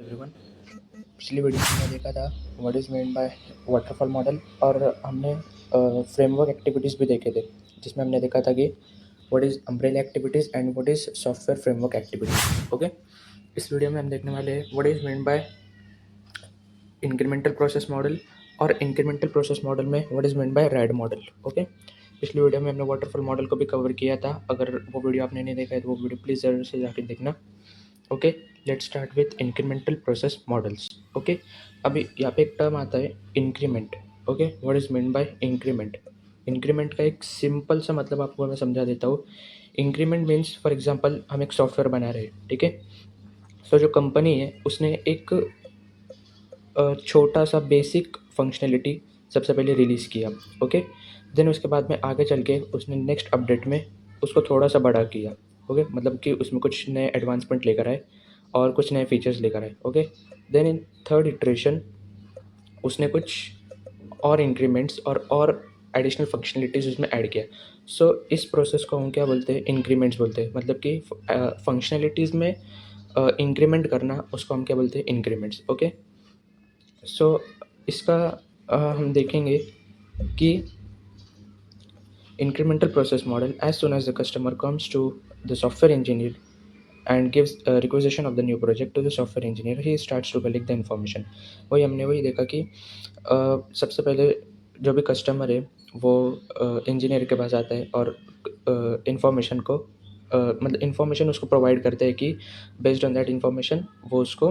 Everyone. पिछली video में हमने देखा था what is meant by waterfall model और हमने फ्रेमवर्क एक्टिविटीज़ भी देखे थे, जिसमें हमने देखा था कि what is umbrella activities and what is software framework activities. Okay, इस वीडियो में हम देखने वाले हैं what is meant by incremental process model और इंक्रीमेंटल प्रोसेस मॉडल में what is meant by RAD model. Okay, पिछली वीडियो में हमने वाटरफॉल मॉडल को भी कवर किया था। अगर वो वीडियो आपने नहीं देखा है तो वो वीडियो प्लीज़ ज़रूर से जाकर देखना। Okay, let's start with incremental process models. Okay, अभी यहाँ पे एक टर्म आता है increment. Okay, what is mean by increment? Increment का एक सिंपल सा मतलब आपको मैं समझा देता हूँ। इंक्रीमेंट मीन्स फॉर एग्जांपल हम एक सॉफ्टवेयर बना रहे हैं, ठीक है। सो जो कंपनी है उसने एक छोटा सा बेसिक फंक्शनैलिटी सबसे पहले रिलीज़ किया। ओके, देन उसके बाद में आगे चल के उसने नेक्स्ट अपडेट में उसको थोड़ा सा बड़ा किया। ओके, मतलब कि उसमें कुछ नए एडवांसमेंट लेकर आए और कुछ नए फीचर्स लेकर आए। Okay, then in third iteration उसने कुछ और इंक्रीमेंट्स और एडिशनल फंक्शनलिटीज़ उसमें ऐड किया। सो इस प्रोसेस को हम क्या बोलते हैं? इंक्रीमेंट्स बोलते हैं। मतलब कि फंक्शनलिटीज़ में इंक्रीमेंट करना उसको हम क्या बोलते हैं? इंक्रीमेंट्स। ओके, सो इसका हम देखेंगे कि incremental process model, as soon as the customer comes to the software engineer and gives a requisition of the new project to the software engineer, he starts to collect the information। वही हमने वही देखा कि सबसे पहले जो भी customer है वो इंजीनियर के पास आता है और इंफॉर्मेशन को मतलब इंफॉर्मेशन उसको प्रोवाइड करते हैं कि बेस्ड ऑन दैट इंफॉर्मेशन वो उसको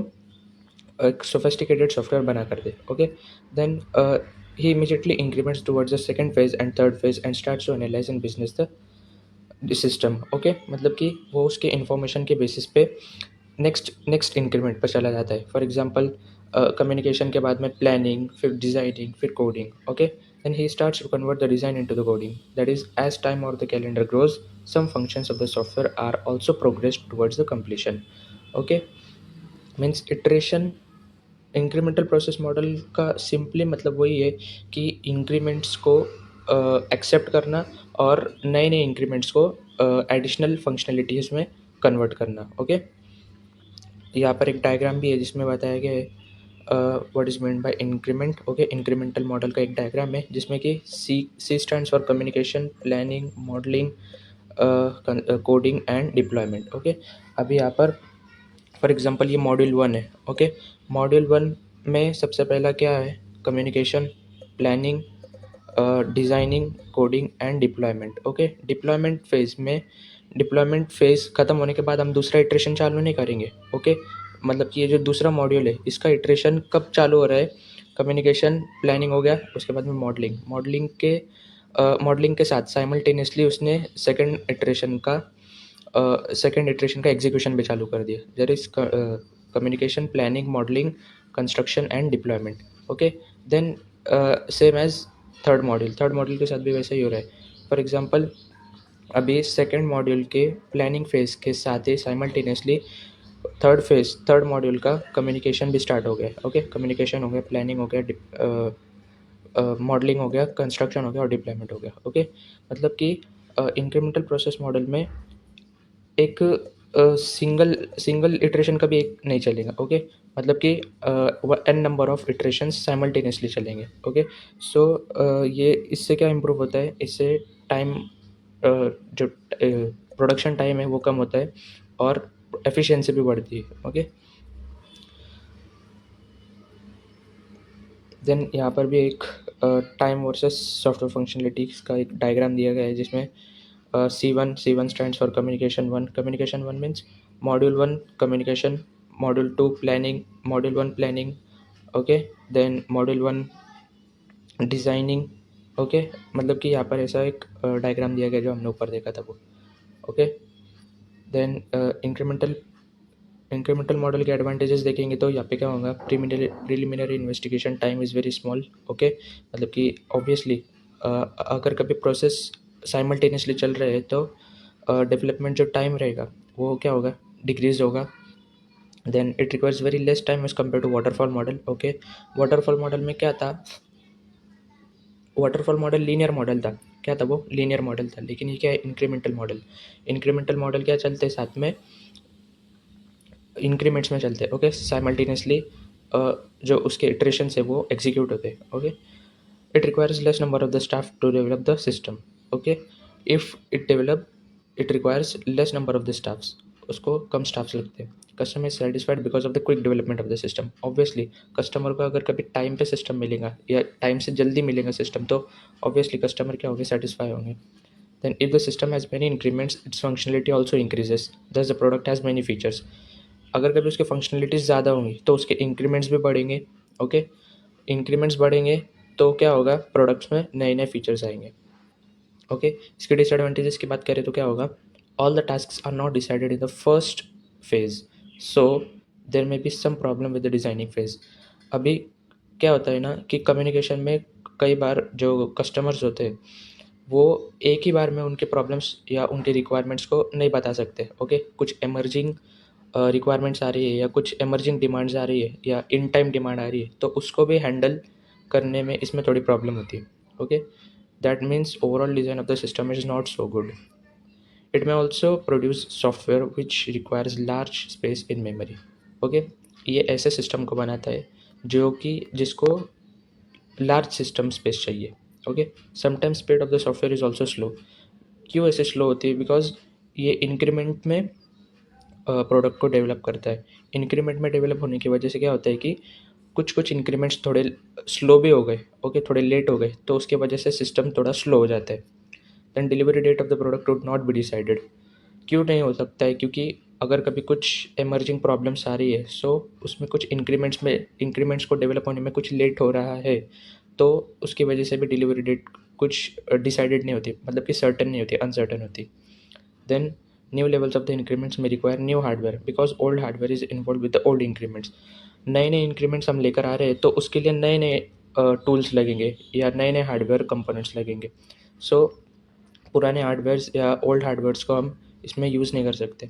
एक सोफिस्टिकेटेड सॉफ्टवेयर बना कर दे। Okay, then he immediately increments towards the second phase and third phase and starts to analyze and business the system। Okay, मतलब कि वो उसके इंफॉर्मेशन के बेसिस पे नेक्स्ट इंक्रीमेंट पर चला जाता है। फॉर एग्जांपल कम्युनिकेशन के बाद में प्लानिंग, फिर डिज़ाइनिंग, फिर coding. Okay, then he starts to convert the design into the coding. That is as time और the calendar grows some functions of the software are also progress towards the completion. Okay, means iteration. Incremental process model का simply मतलब वही है कि increments को accept करना और नए नए इंक्रीमेंट्स को एडिशनल फंक्शनलिटीज़ में कन्वर्ट करना। ओके, यहाँ पर एक डायग्राम भी है जिसमें बताया गया है what is mean by increment. Okay, incremental model का एक डायग्राम है जिसमें कि C stands for communication, planning, modelling, coding and deployment. Okay, अभी यहाँ पर फॉर एग्जांपल ये मॉड्यूल 1 है। ओके, मॉड्यूल 1 में सबसे पहला क्या है? Communication, planning, designing, coding and deployment. Okay, deployment phase ख़त्म होने के बाद हम दूसरा इटरेशन चालू नहीं करेंगे। ओके, मतलब कि ये जो दूसरा मॉड्यूल है इसका इटरेशन कब चालू हो रहा है? कम्युनिकेशन, प्लानिंग हो गया, उसके बाद में मॉडलिंग के साथ साइमल्टेनियसली उसने सेकंड इटरेशन का एग्जीक्यूशन भी चालू कर दिया। There is communication, planning, modelling, construction and deployment. Okay, then same as third module के साथ भी वैसा ही हो रहा है। फॉर एग्जांपल अभी सेकंड मॉड्यूल के प्लानिंग फेज़ के साथ ही साइमल्टेनियसली थर्ड मॉड्यूल का कम्युनिकेशन भी स्टार्ट हो गया। ओके, कम्युनिकेशन हो गया, प्लानिंग हो गया, मॉडलिंग हो गया, कंस्ट्रक्शन हो गया और डिप्लॉयमेंट हो गया। ओके, मतलब कि इंक्रीमेंटल प्रोसेस मॉडल में एक सिंगल इटरेशन कभी एक नहीं चलेगा। ओके, मतलब कि N number of iterations simultaneously चलेंगे। ओके, सो ये इससे क्या इम्प्रूव होता है? इससे टाइम जो प्रोडक्शन टाइम है वो कम होता है और एफिशिएंसी भी बढ़ती है। ओके, देन यहाँ पर भी एक टाइम वर्सेस सॉफ्टवेयर फंक्शनलिटीज़ का एक डायग्राम दिया गया है जिसमें C1 stands for communication 1। communication 1 means module 1 communication, module 2 planning, module 1 planning। Okay, then module 1 designing. Okay, मतलब कि यहाँ पर ऐसा एक डायग्राम दिया गया जो हमने ऊपर देखा था वो। ओके, देन इंक्रीमेंटल मॉडल के एडवांटेजेस देखेंगे तो यहाँ पे क्या होगा? Preliminary investigation time is very small. Okay, मतलब कि ऑब्वियसली अगर कभी प्रोसेस साइमल्टेनियसली चल रहे हैं तो डेवलपमेंट जो टाइम रहेगा वो क्या होगा? डिक्रीज होगा। Then it requires very less time as compared to waterfall model. Okay, waterfall model में क्या था? वाटरफॉल मॉडल लीनियर मॉडल था। क्या था वो? लीनियर मॉडल था। लेकिन ये क्या है? Incremental model. इंक्रीमेंटल मॉडल क्या चलते हैं साथ में? इंक्रीमेंट्स में चलते हैं, ओके, साइमल्टेनियसली जो उसके इटरेशंस है वो एग्जीक्यूट होते हैं, okay. It requires less number of the staff to develop the system, okay. If it requires less number of the staffs, उसको कम स्टाफ्स लगते हैं। Customer is satisfied because of the quick development of the system. Obviously customer को अगर कभी time पे system मिलेगा या टाइम से जल्दी मिलेगा सिस्टम, तो ऑब्वियसली कस्टमर क्या होंगे, सेटिस्फाई होंगे। Then if the system has many increments, its functionality also increases. Thus the product has many features. अगर कभी उसके फंक्शनलिटीज़ ज़्यादा होंगी तो उसके इंक्रीमेंट्स भी बढ़ेंगे, ओके। इंक्रीमेंट्स बढ़ेंगे तो क्या होगा, प्रोडक्ट्स में नए नए फीचर्स आएंगे, ओके। इसके डिसएडवांटेजेस की बात करें तो क्या होगा, all the task are not decided in the first phase, so there may be some problem with the designing phase. अभी क्या होता है ना कि कम्युनिकेशन में कई बार जो कस्टमर्स होते हैं वो एक ही बार में उनके प्रॉब्लम्स या उनके रिक्वायरमेंट्स को नहीं बता सकते, ओके। कुछ इमर्जिंग रिक्वायरमेंट्स आ रही है या कुछ इमर्जिंग डिमांड्स आ रही है या इन टाइम डिमांड आ रही है, तो उसको भी हैंडल करने में इसमें थोड़ी प्रॉब्लम होती है, okay. That means overall design of the system is not so good. It may also produce software which requires large space in memory, okay. ये ऐसे सिस्टम को बनाता है जो कि जिसको लार्ज सिस्टम स्पेस चाहिए, okay. Sometimes speed of the software is also slow. क्यों ऐसे स्लो होती है, बिकॉज ये इंक्रीमेंट में प्रोडक्ट को डेवलप करता है। इंक्रीमेंट में डेवलप होने की वजह से क्या होता है कि कुछ कुछ इंक्रीमेंट्स थोड़े स्लो भी हो गए, ओके, थोड़े लेट हो गए, तो उसके वजह से सिस्टम थोड़ा स्लो हो जाता है। Then delivery date of the product would not be decided. क्यों नहीं हो सकता है, क्योंकि अगर कभी कुछ इमर्जिंग प्रॉब्लम्स आ रही है, सो उसमें कुछ इंक्रीमेंट्स को डेवलप होने में कुछ लेट हो रहा है, तो उसकी वजह से भी डिलीवरी डेट कुछ डिसाइडेड नहीं होती, मतलब कि सर्टन नहीं होती, अनसर्टन होती। Then new levels of the increments may require new hardware because old hardware is involved with the old increments. नए नए इंक्रीमेंट्स हम लेकर आ रहे हैं तो उसके लिए नए नए टूल्स लगेंगे या नए नए हार्डवेयर कंपोनेंट्स लगेंगे। सो पुराने हार्डवेयर्स या ओल्ड हार्डवेयर्स को हम इसमें यूज़ नहीं कर सकते।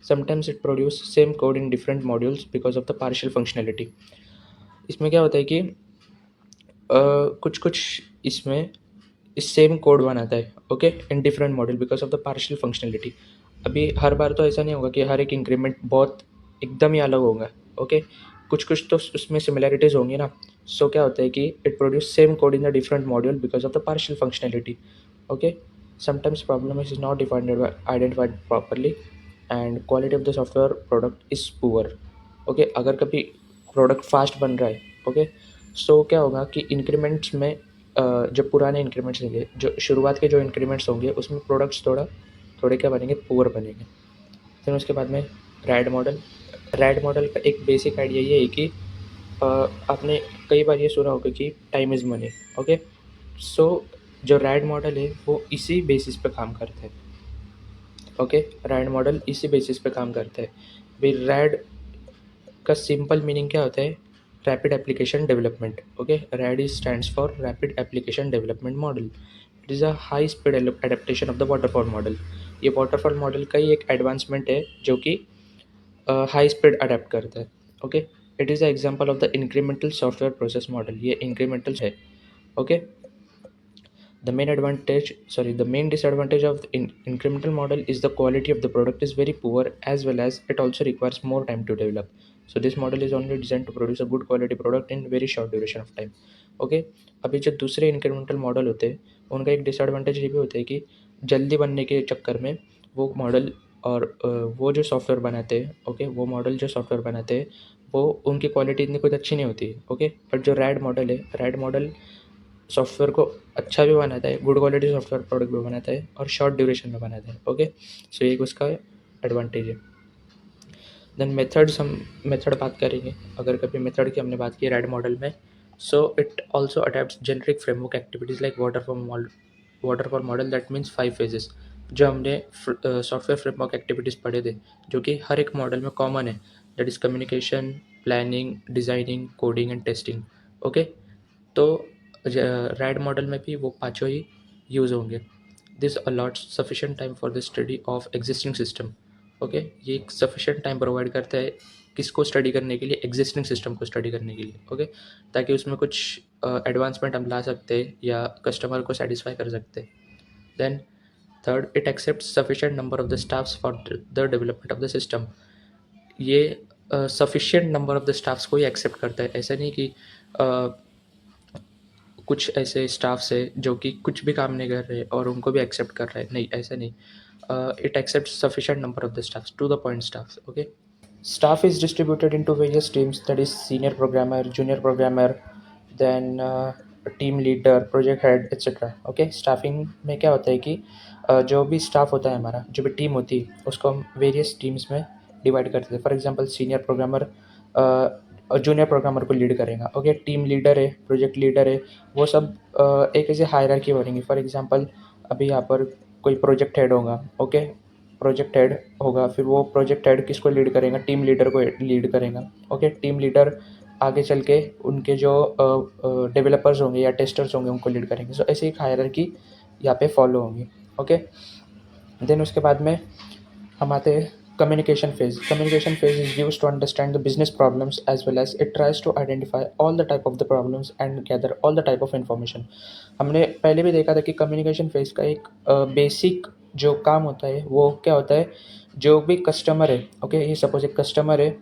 Sometimes it produce same code in different modules because of the partial functionality. इसमें क्या होता है कि कुछ कुछ इसमें इस सेम कोड बनाता है, okay, in different module because of the partial functionality. अभी हर बार तो ऐसा नहीं होगा कि हर एक इंक्रीमेंट बहुत एकदम ही अलग होगा, ओके। कुछ कुछ तो उसमें सिमिलैरिटीज़ होंगी ना। सो क्या होता है कि it produce same code in the different module because of the partial functionality, okay. Sometimes problem is not defined identified properly and quality of the software product is poor, okay. अगर कभी product fast बन रहा है, okay, सो क्या होगा कि increments में जो पुराने इंक्रीमेंट्स होंगे, जो शुरुआत के जो इंक्रीमेंट्स होंगे उसमें प्रोडक्ट्स थोड़े क्या बनेंगे, पुअर बनेंगे। फिर उसके बाद में रैड मॉडल। रैड मॉडल का एक बेसिक आइडिया ये है कि आपने कई बार ये सुना होगा कि टाइम इज़ मनी, ओके। सो जो रैड मॉडल है वो इसी बेसिस पे काम करता है, ओके। रैड मॉडल इसी बेसिस पे काम करता है। भाई रैड का सिंपल मीनिंग क्या होता है, rapid application development, okay. Red is stands for rapid application development model. It is a high speed adaptation of the waterfall model. ये वाटरफॉल मॉडल का ही एक एडवांसमेंट है जो कि हाई स्पीड अडेप्ट करता है, okay. It is a example of the incremental software process model. ये incremental है, okay. The main disadvantage of the incremental model is the quality of the product is very poor, as well as it also requires more time to develop. So this model is only designed to produce a good quality product in very short duration of time. Okay. अभी जो दूसरे incremental model होते हैं उनका एक disadvantage ये भी होता है कि जल्दी बनने के चक्कर में वो मॉडल और वो जो सॉफ्टवेयर बनाते हैं, ओके, वो मॉडल जो सॉफ्टवेयर बनाते हैं वो उनकी क्वालिटी इतनी कुछ अच्छी नहीं होती, ओके। बट जो रैड मॉडल है, रैड मॉडल सॉफ्टवेयर को अच्छा भी बनाता है, गुड क्वालिटी सॉफ्टवेयर प्रोडक्ट भी बनाता है और शॉर्ट ड्यूरेशन में बनाता है, ओके। सो ये उसका एडवांटेज है। देन मेथड्स, हम मेथड बात करेंगे। अगर कभी मेथड की हमने बात की रैड मॉडल में, so it also adapt generic framework activities like waterfall model, that means 5 phases. जो हमने सॉफ्टवेयर फ्रेमवर्क एक्टिविटीज़ पढ़े थे जो कि हर एक मॉडल में कॉमन है, that is communication, planning, designing, coding and testing, okay. तो रैड मॉडल में भी वो पाँचों ही यूज़ होंगे। This a lots sufficient time for the study of existing system, okay. ये एक सफिशिएंट टाइम प्रोवाइड करता है किसको स्टडी करने के लिए, एग्जिस्टिंग सिस्टम को स्टडी करने के लिए, ओके। ताकि उसमें कुछ एडवांसमेंट हम ला सकते हैं या कस्टमर को सेटिस्फाई कर सकते हैं। Then third, it accept sufficient number of the staffs for the development of the system. ये sufficient number of the staffs को ही एक्सेप्ट करता है। ऐसा नहीं कि कुछ ऐसे स्टाफ्स है जो कि कुछ भी काम नहीं कर रहे और उनको भी एक्सेप्ट कर रहे हैं, नहीं ऐसा नहीं। It accept sufficient number of the staffs, to the point staffs, okay. Staff is distributed into various teams, that is senior programmer, junior programmer, then team leader, project head etcetera, okay. Staffing में क्या होता है कि जो भी staff होता है हमारा, जो भी टीम होती है उसको हम वेरियस टीम्स में डिवाइड करते हैं। For example senior programmer junior programmer को लीड करेगा, ओके। टीम लीडर है, प्रोजेक्ट लीडर है, वो सब एक ऐसे हायरार्की बनेंगी। फॉर एग्जांपल अभी यहाँ पर कोई प्रोजेक्ट हेड होगा, ओके। प्रोजेक्ट हेड होगा, फिर वो प्रोजेक्ट हेड किसको लीड करेगा, टीम लीडर को लीड करेगा, ओके। टीम लीडर आगे चल के उनके जो डेवलपर्स होंगे या टेस्टर्स होंगे उनको लीड करेंगे। सो ऐसे एक हायरार्की यहाँ पे फॉलो होंगी, ओके। देन उसके बाद में हम आते हैं communication phase. Communication phase is used to understand the business problems as well as it tries to identify all the type of the problems and gather all the type of information. हमने पहले भी देखा था कि communication phase का एक basic जो काम होता है वो क्या होता है, जो भी कस्टमर है, ओके, ये सपोज एक कस्टमर है,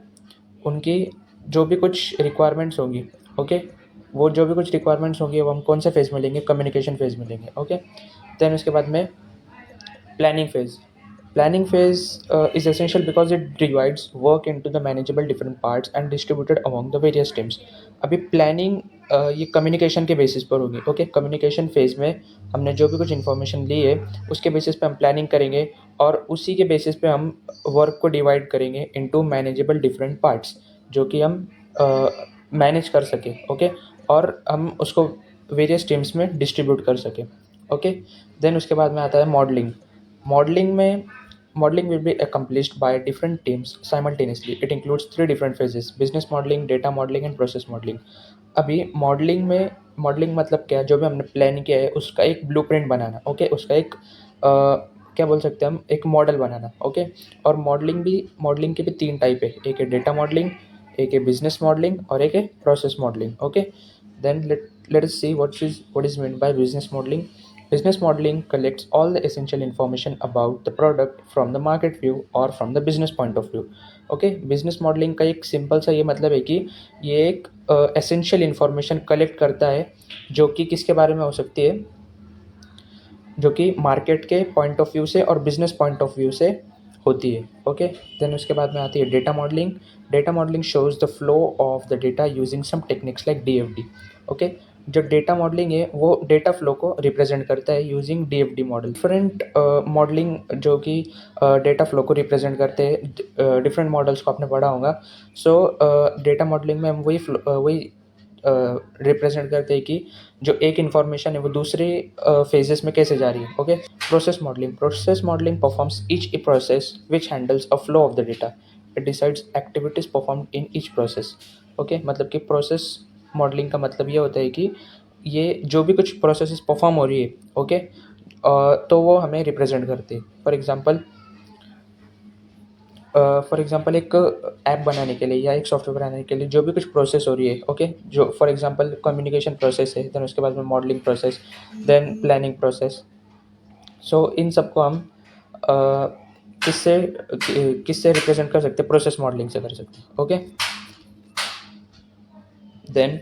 उनकी जो भी कुछ रिक्वायरमेंट्स होंगी, ओके, वो जो भी कुछ रिक्वायरमेंट्स होंगी वो हम कौन से फेज़ में लेंगे, कम्युनिकेशन फेज़ में लेंगे, ओके। देन उसके बाद में planning phase. Planning phase is essential because it divides work into the manageable different parts and distributed among the various teams. अभी प्लानिंग ये कम्युनिकेशन के बेसिस पर होगी, ओके। कम्युनिकेशन फेज में हमने जो भी कुछ इन्फॉर्मेशन ली है उसके बेसिस पे हम प्लानिंग करेंगे और उसी के बेसिस पे हम वर्क को डिवाइड करेंगे इनटू मैनेजेबल डिफरेंट पार्ट्स, जो कि हम मैनेज कर सकें, ओके, और हम उसको वेरियस टीम्स में डिस्ट्रीब्यूट कर सकें, ओके। देन उसके बाद में आता है मॉडलिंग. Modeling में modeling will be accomplished by different teams simultaneously. It includes 3 different phases: business modeling, data modeling and process modeling. अभी मॉडलिंग में, मॉडलिंग मतलब क्या है, जो भी हमने प्लान किया है उसका एक ब्लूप्रिंट बनाना, ओके, उसका एक क्या बोल सकते हैं हम, एक मॉडल बनाना, ओके। और मॉडलिंग के भी 3 टाइप है, एक है डेटा मॉडलिंग, एक है बिजनेस मॉडलिंग और एक है process modelling, okay. Then let us see what is meant by business modeling. Business modeling collects all the essential information about the product from the market view or from the business point of view. Okay, business modelling का एक simple सा ये मतलब है कि ये एक essential information collect करता है जो कि किसके बारे में हो सकती है, जो कि मार्केट के पॉइंट ऑफ व्यू से और बिजनेस पॉइंट ऑफ व्यू से होती है, ओके। देन उसके बाद में आती है data modelling. Data modelling shows the flow of the data using some techniques like DFD, okay. जो डेटा मॉडलिंग है वो डेटा फ्लो को रिप्रेजेंट करता है using DFD model. Different modelling जो कि डेटा फ्लो को रिप्रेजेंट करते हैं, डिफरेंट मॉडल्स को आपने पढ़ा होगा. सो डेटा मॉडलिंग में हम वही रिप्रेजेंट करते हैं कि जो एक इन्फॉर्मेशन है वो दूसरे फेजेस में कैसे जा रही है, okay. Process modelling performs each a process which handles a flow of the data. It decides activities performed in each process, okay. मतलब कि प्रोसेस मॉडलिंग का मतलब ये होता है कि ये जो भी कुछ प्रोसेस परफॉर्म हो रही है, ओके, तो वो हमें रिप्रेजेंट करते हैं. फॉर एग्जांपल एक ऐप बनाने के लिए या एक सॉफ्टवेयर बनाने के लिए जो भी कुछ प्रोसेस हो रही है, ओके, जो फॉर एग्जांपल कम्युनिकेशन प्रोसेस है, देन उसके बाद में modelling process, then planning process. So इन सबको हम अ, किससे किससे रिप्रेजेंट कर सकते हैं, प्रोसेस मॉडलिंग से कर सकते हैं, okay. Then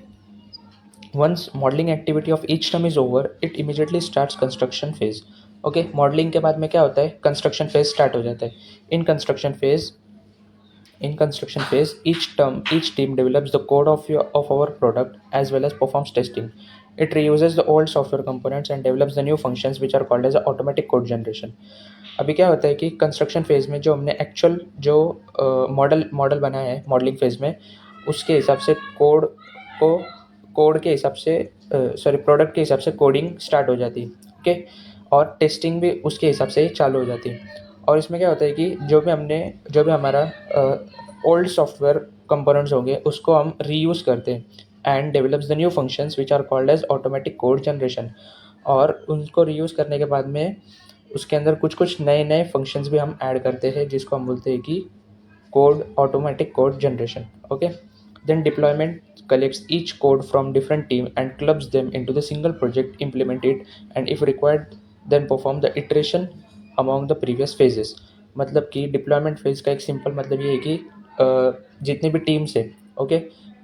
once modelling activity of each term is over it immediately starts construction phase, okay. Modelling के बाद में क्या होता है, कंस्ट्रक्शन फेज स्टार्ट हो जाता है. In construction phase In construction phase, each team develops the code of our product as well as performs testing. It reuses the old software components and develops the new functions which are called as automatic code generation. अभी क्या होता है कि construction phase में जो हमने actual जो model बनाया है मॉडलिंग फेज में, उसके हिसाब से कोड के हिसाब से प्रोडक्ट के हिसाब से कोडिंग स्टार्ट हो जाती है, ओके। और टेस्टिंग भी उसके हिसाब से चालू हो जाती है. और इसमें क्या होता है कि जो भी हमारा ओल्ड सॉफ्टवेयर कंपोनेंट्स होंगे उसको हम रीयूज़ करते हैं and develops the new functions which are called as automatic code generation. और उनको रीयूज़ करने के बाद में उसके अंदर कुछ कुछ नए नए फंक्शंस भी हम ऐड करते हैं जिसको हम बोलते हैं कि automatic code generation, okay. Then deployment collects each code from different team and clubs them into the single project, implement it, and if required, then perform the iteration among the previous phases. मतलब कि deployment phase का एक simple मतलब ये है कि जितनी भी टीम्स है, ओके,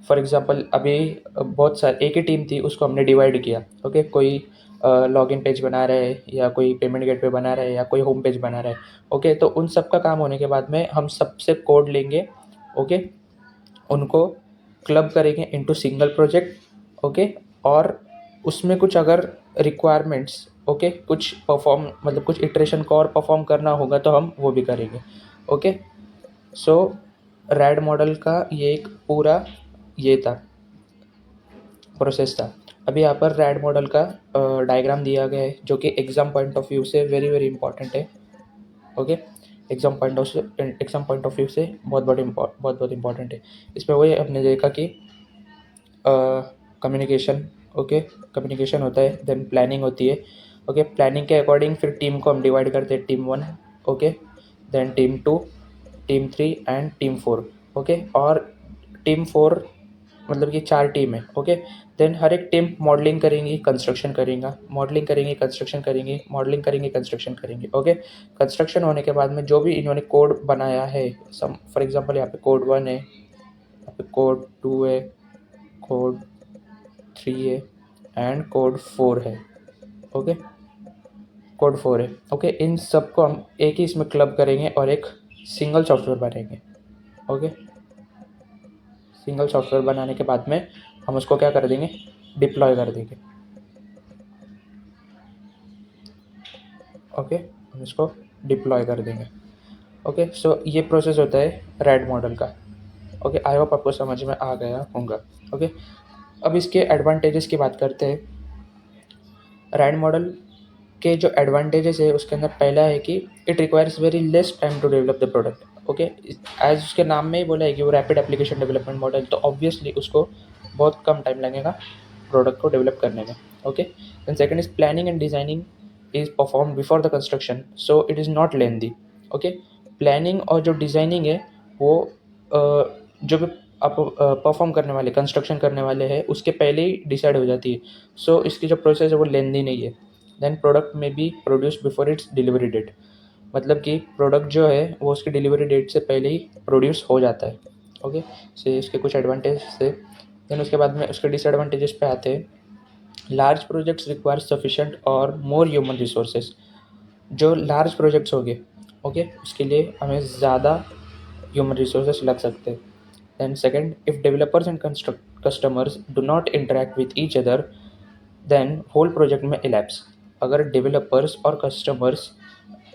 फॉर एग्जांपल अभी बहुत सारे एक ही टीम थी, उसको हमने डिवाइड किया, ओके, कोई लॉगिन पेज बना रहा है या कोई पेमेंट गेटवे बना रहा है या कोई होम पेज बना रहा है, ओके, तो उन सब का काम होने के बाद में हम सबसे कोड लेंगे, ओके, उनको क्लब करेंगे इनटू सिंगल प्रोजेक्ट, ओके, और उसमें कुछ अगर रिक्वायरमेंट्स, ओके, कुछ परफॉर्म मतलब कुछ इटरेशन को और परफॉर्म करना होगा तो हम वो भी करेंगे, ओके। सो रैड मॉडल का ये एक पूरा ये था, प्रोसेस था। अभी यहाँ पर रैड मॉडल का डायग्राम दिया गया है जो कि एग्ज़ाम पॉइंट ऑफ व्यू से वेरी वेरी इंपॉर्टेंट है, okay. Exam point of view से बहुत बहुत इंपॉर्टेंट है। इसमें वही हमने देखा कि कम्युनिकेशन, ओके, कम्युनिकेशन होता है, देन प्लानिंग होती है, ओके, प्लानिंग के अकॉर्डिंग फिर टीम को हम डिवाइड करते हैं, team 1, okay, then team 2, team 3 and team 4, okay, और टीम 4 मतलब कि 4 टीम है, ओके। देन हर एक टीम मॉडलिंग करेंगी, कंस्ट्रक्शन करेगा, मॉडलिंग करेंगी, कंस्ट्रक्शन करेंगी, मॉडलिंग करेंगे, कंस्ट्रक्शन करेंगे, ओके। कंस्ट्रक्शन होने के बाद में जो भी इन्होंने कोड बनाया है, सम फॉर एग्जांपल यहाँ पे कोड 1 है, यहाँ पे कोड 2 है, कोड 3 है एंड कोड 4 है, ओके, कोड 4 है, ओके। इन सब को हम एक ही इसमें क्लब करेंगे और एक सिंगल सॉफ्टवेयर बनाएंगे, ओके। सिंगल सॉफ्टवेयर बनाने के बाद में हम उसको क्या कर देंगे, डिप्लॉय कर देंगे, ओके, हम इसको डिप्लॉय कर देंगे, ओके। सो ये प्रोसेस होता है रैड मॉडल का, ओके। आई होप आपको समझ में आ गया होगा, ओके। अब इसके एडवांटेजेस की बात करते हैं। रैड मॉडल के जो एडवांटेजेस है उसके अंदर पहला है कि it requires very less time to develop the product, okay. As उसके नाम में ही बोला है कि वो रैपिड एप्लीकेशन डेवलपमेंट मॉडल, तो ऑब्वियसली उसको बहुत कम टाइम लगेगा प्रोडक्ट को डेवलप करने में, okay. Then second is planning and designing is perform before the construction, so it is not lengthy, okay. Planning और जो डिज़ाइनिंग है वो जो भी आप परफॉर्म करने वाले, कंस्ट्रक्शन करने वाले हैं उसके पहले ही डिसाइड हो जाती है, सो इसकी जो प्रोसेस है वो लेंदी नहीं है। देन प्रोडक्ट में be produce before its delivery date, मतलब कि प्रोडक्ट जो है वो उसकी डिलीवरी डेट से पहले ही प्रोड्यूस हो जाता है, ओके। से इसके कुछ एडवांटेज है। देन उसके बाद में उसके डिसएडवांटेजेस पे आते हैं। लार्ज प्रोजेक्ट्स रिक्वायर सफिशेंट और मोर ह्यूमन रिसोर्सेज, जो लार्ज प्रोजेक्ट्स हो गए, ओके, उसके लिए हमें ज़्यादा ह्यूमन रिसोर्सेज लग सकते हैं। Then second, if developers and customers do not interact with each other then whole project में इलैप्स, अगर डेवलपर्स और कस्टमर्स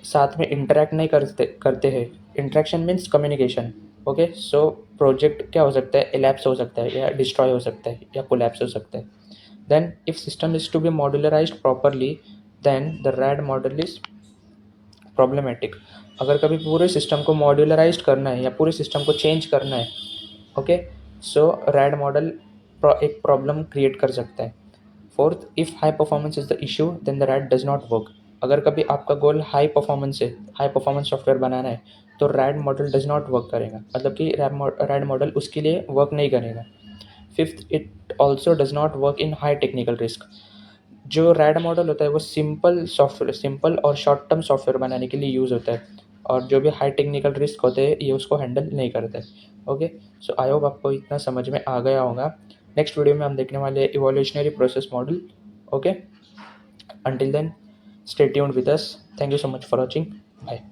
साथ में इंटरेक्ट नहीं करते करते हैं, interaction means communication, okay, so project क्या हो सकता है, इलैप्स हो सकता है या डिस्ट्रॉय हो सकता है या कोलैप्स हो सकता है। Then if system is to be modularised properly then the RAD model is problematic, अगर कभी पूरे सिस्टम को मॉड्यूलराइज्ड करना है या पूरे सिस्टम को चेंज करना है, ओके, सो रैड मॉडल एक प्रॉब्लम क्रिएट कर सकता है। Fourth, if high performance is the issue then the RAD does not work, अगर कभी आपका गोल हाई परफॉर्मेंस है, हाई परफॉर्मेंस सॉफ्टवेयर बनाना है, तो RAD model does not work करेगा, मतलब कि रैड मॉडल उसके लिए वर्क नहीं करेगा। Fifth, it also does not work in high technical risk, जो रैड मॉडल होता है वो सिंपल और शॉर्ट टर्म सॉफ्टवेयर बनाने के लिए यूज़ होता है, और जो भी हाई टेक्निकल रिस्क होते हैं ये उसको हैंडल नहीं करता है, ओके। सो आई होप आपको इतना समझ में आ गया होगा। नेक्स्ट वीडियो में हम देखने वाले हैं evolutionary process model, okay. Until then, stay tuned with us. Thank you so much for watching. Bye.